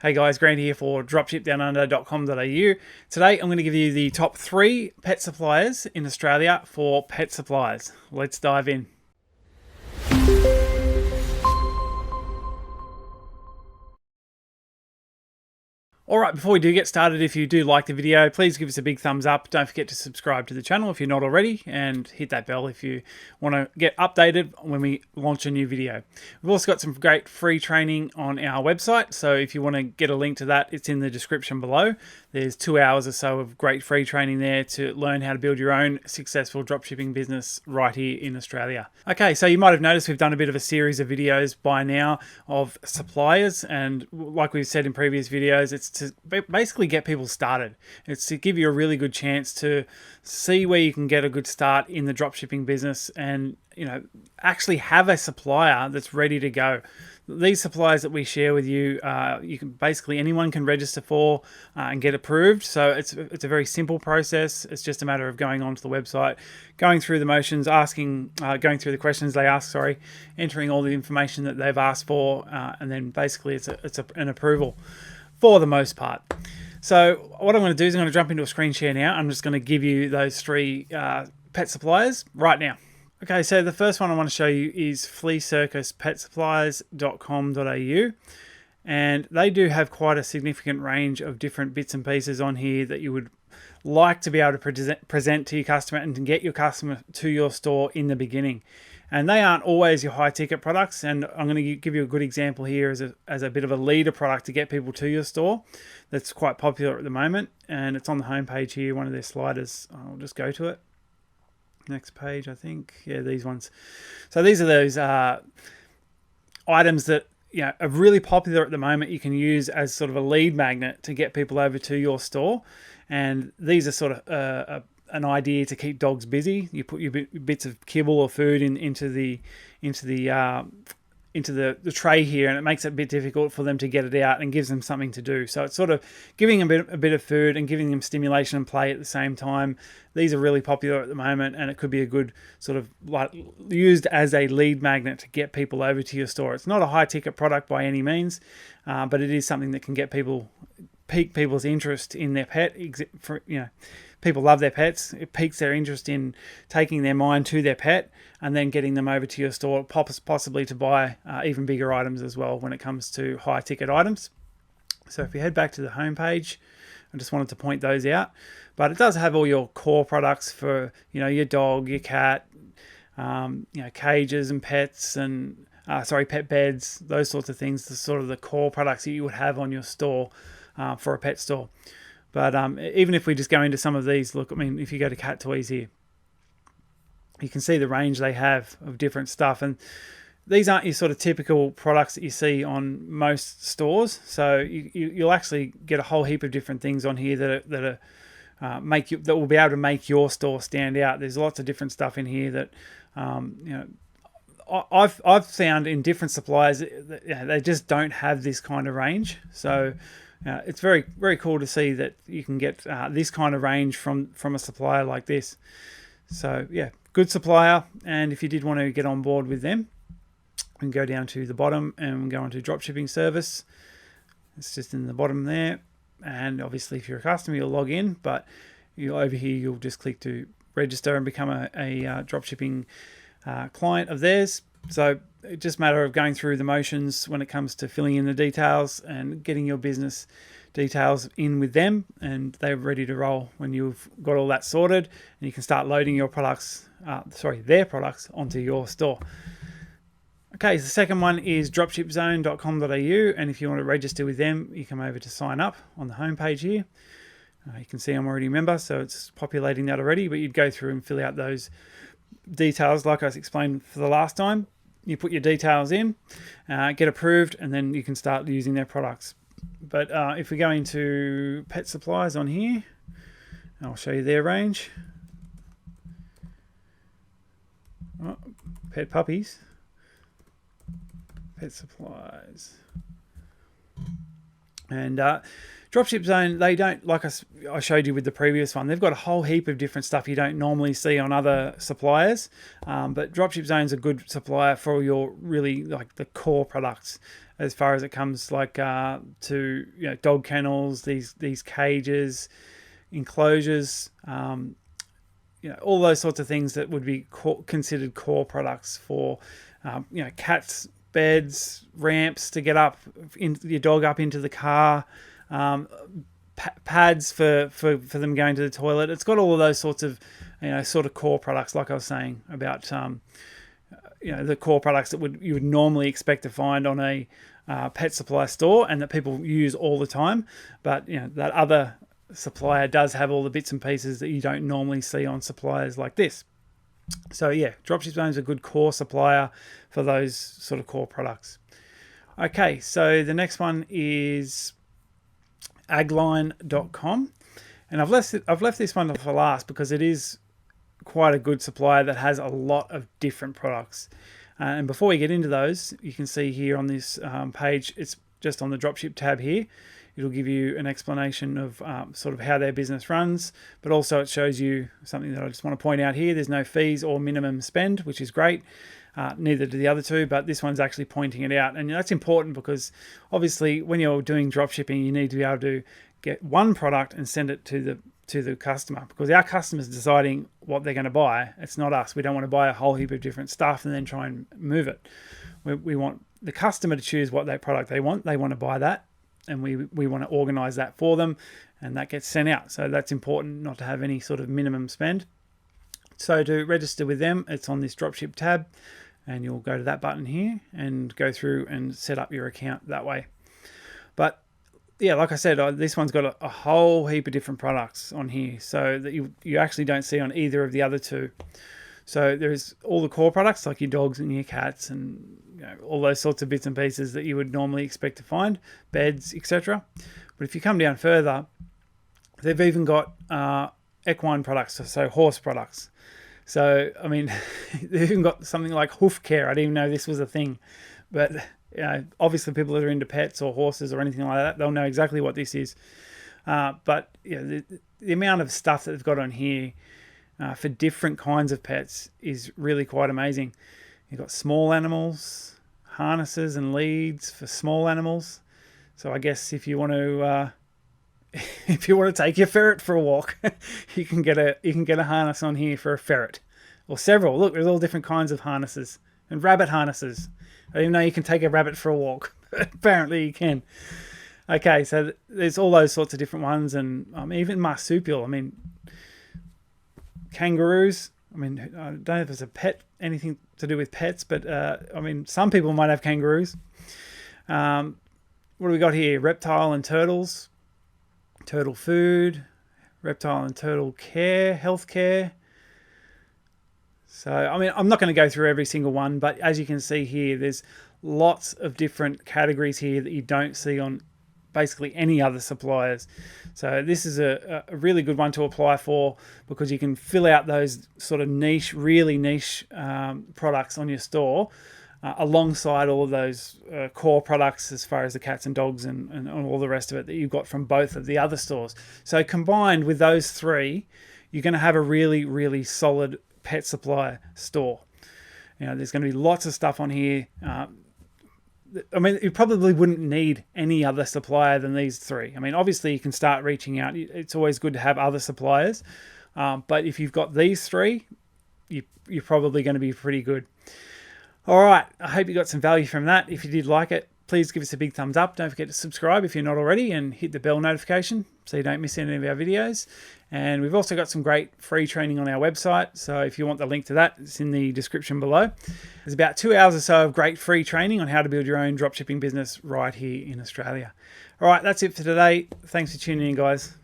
Hey guys, Grant here for dropshipdownunder.com.au. Today I'm going to give you the top 3 pet suppliers in Australia for pet supplies. Let's dive in. Alright, before we do get started, if you do like the video, please give us a big thumbs up. Don't forget to subscribe to the channel if you're not already, and hit that bell if you want to get updated when we launch a new video. We've also got some great free training on our website, so if you want to get a link to that, it's in the description below. There's 2 hours or so of great free training there to learn how to build your own successful dropshipping business right here in Australia. Okay, so you might have noticed we've done a bit of a series of videos by now of suppliers, and like we've said in previous videos, it's to basically get people started. It's to give you a really good chance to see where you can get a good start in the dropshipping business and, actually have a supplier that's ready to go. These suppliers that we share with you, anyone can register for and get approved. So it's a very simple process. It's just a matter of going onto the website, going through the motions, going through the questions they ask, entering all the information that they've asked for, and then basically it's an approval for the most part. So what I'm going to do is I'm going to jump into a screen share now. I'm just going to give you those 3 pet suppliers right now. Okay, so the first one I want to show you is fleacircuspetsupplies.com.au, and they do have quite a significant range of different bits and pieces on here that you would like to be able to present to your customer and to get your customer to your store in the beginning. And they aren't always your high ticket products, and I'm going to give you a good example here as a bit of a leader product to get people to your store that's quite popular at the moment, and it's on the homepage here, one of their sliders. I'll just go to it. Next page, I think. Yeah, these ones. So these are those items that are really popular at the moment. You can use as sort of a lead magnet to get people over to your store, and these are sort of an idea to keep dogs busy. You put your bits of kibble or food into the tray here, and it makes it a bit difficult for them to get it out and gives them something to do. So it's sort of giving them a bit of food and giving them stimulation and play at the same time. These are really popular at the moment, and it could be a good sort of like used as a lead magnet to get people over to your store. It's not a high ticket product by any means, but it is something that can get pique people's interest in their pet. People love their pets. It piques their interest in taking their mind to their pet and then getting them over to your store, possibly to buy even bigger items as well when it comes to high ticket items. So if we head back to the home page, I just wanted to point those out. But it does have all your core products for your dog, your cat, cages and pets and pet beds, those sorts of things. The sort of the core products that you would have on your store for a pet store. But even if we just go into some of these, look, if you go to cat toys here, you can see the range they have of different stuff. And these aren't your sort of typical products that you see on most stores. So you'll actually get a whole heap of different things on here that will be able to make your store stand out. There's lots of different stuff in here that I've found in different suppliers that they just don't have this kind of range. So it's very, very cool to see that you can get this kind of range from a supplier like this. So yeah, good supplier. And if you did want to get on board with them, we can go down to the bottom and go into dropshipping service. It's just in the bottom there. And obviously if you're a customer, you'll log in, but over here, you'll just click to register and become a dropshipping client of theirs. So it's just a matter of going through the motions when it comes to filling in the details and getting your business details in with them, and they're ready to roll when you've got all that sorted, and you can start loading their products onto your store. Okay, so the second one is dropshipzone.com.au, and if you want to register with them, you come over to sign up on the homepage here. You can see I'm already a member, so it's populating that already, but you'd go through and fill out those details like I explained for the last time. You put your details in, get approved, and then you can start using their products. But if we go into pet supplies on here, I'll show you their range. Pet puppies, pet supplies. And Dropship Zone, they don't, like I showed you with the previous one, they've got a whole heap of different stuff you don't normally see on other suppliers. But Dropship Zone's a good supplier for your really like the core products. as far as it comes, like to dog kennels, these cages, enclosures, all those sorts of things that would be considered core products for cats, beds, ramps to get up your dog up into the car, pads for them going to the toilet. It's got all of those sorts of sort of core products, like I was saying about the core products that you would normally expect to find on a pet supply store and that people use all the time. But that other supplier does have all the bits and pieces that you don't normally see on suppliers like this. So yeah, Dropship Downunder is a good core supplier for those sort of core products. Okay, so the next one is agline.com, and I've left this one for last because it is quite a good supplier that has a lot of different products. And before we get into those, you can see here on this page, it's just on the Dropship tab here. It'll give you an explanation of sort of how their business runs, but also it shows you something that I just want to point out here. There's no fees or minimum spend, which is great. Neither do the other two, but this one's actually pointing it out. And that's important because obviously when you're doing dropshipping, you need to be able to get one product and send it to the customer, because our customer's deciding what they're going to buy. It's not us. We don't want to buy a whole heap of different stuff and then try and move it. We want the customer to choose what product they want. They want to buy that, and we want to organize that for them, and that gets sent out. So that's important, not to have any sort of minimum spend. So to register with them, it's on this Dropship tab, and you'll go to that button here and go through and set up your account that way. But yeah, like I said, this one's got a whole heap of different products on here, so that you actually don't see on either of the other two. So there's all the core products like your dogs and your cats and all those sorts of bits and pieces that you would normally expect to find, beds, etc. But if you come down further, they've even got equine products, so horse products. So, I mean, they've even got something like hoof care. I didn't even know this was a thing. But obviously people that are into pets or horses or anything like that, they'll know exactly what this is. But the amount of stuff that they've got on here for different kinds of pets is really quite amazing. You've got small animals, harnesses and leads for small animals. So I guess if you want to take your ferret for a walk, you can get a harness on here for a ferret, or several. Look, there's all different kinds of harnesses, and rabbit harnesses. I didn't even know you can take a rabbit for a walk. Apparently you can. Okay, so there's all those sorts of different ones, and even marsupial. I mean, kangaroos. I mean, I don't know if it's a pet, anything to do with pets, but I mean, some people might have kangaroos. What do we got here? Reptile and turtles, turtle food, reptile and turtle care, healthcare. So, I mean, I'm not going to go through every single one, but as you can see here, there's lots of different categories here that you don't see on basically any other suppliers. So this is a really good one to apply for, because you can fill out those sort of niche, really niche products on your store alongside all of those core products as far as the cats and dogs and all the rest of it that you've got from both of the other stores. So combined with those three, you're going to have a really, really solid pet supply store. There's going to be lots of stuff on here. I mean, you probably wouldn't need any other supplier than these three. I mean, obviously you can start reaching out. It's always good to have other suppliers. But if you've got these three, you're probably going to be pretty good. All right. I hope you got some value from that. If you did like it, please give us a big thumbs up. Don't forget to subscribe if you're not already, and hit the bell notification so you don't miss any of our videos. And we've also got some great free training on our website. So if you want the link to that, it's in the description below. There's about 2 hours or so of great free training on how to build your own dropshipping business right here in Australia. All right, that's it for today. Thanks for tuning in, guys.